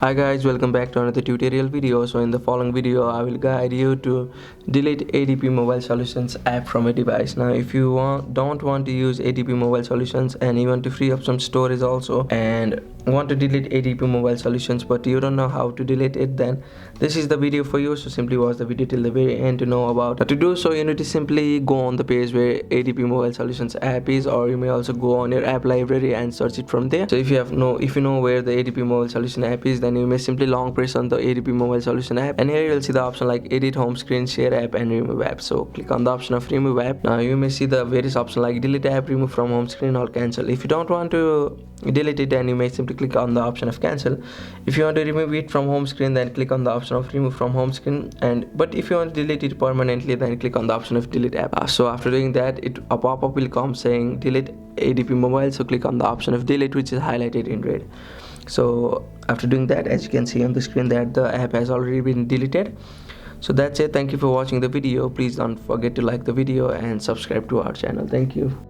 Hi guys, welcome back to another tutorial video. So in the following video I will guide you to delete ADP mobile solutions app from a device. Now if you don't want to use ADP mobile solutions and you want to free up some storage also and want to delete ADP mobile solutions but you don't know how to delete it, then this is the video for you. So simply watch the video till the very end to know about how to do so. You need to simply go on the page where ADP mobile solutions app is, or you may also go on your app library and search it from there. So if you know where the ADP mobile solution app is, then you may simply long press on the ADP mobile solution app, and here you'll see the option like edit, home screen, share app and remove app. So click on the option of remove app. Now you may see the various options like delete app, remove from home screen or cancel. If you don't want to delete it, then you may simply click on the option of cancel. If you want to remove it from home screen, then click on the option of remove from home screen, but if you want to delete it permanently, then click on the option of delete app. So after doing that, a pop-up will come saying delete ADP mobile. So click on the option of delete, which is highlighted in red. So after doing that, as you can see on the screen, that the app has already been deleted. So that's it. Thank you for watching the video. Please don't forget to like the video and subscribe to our channel. Thank you.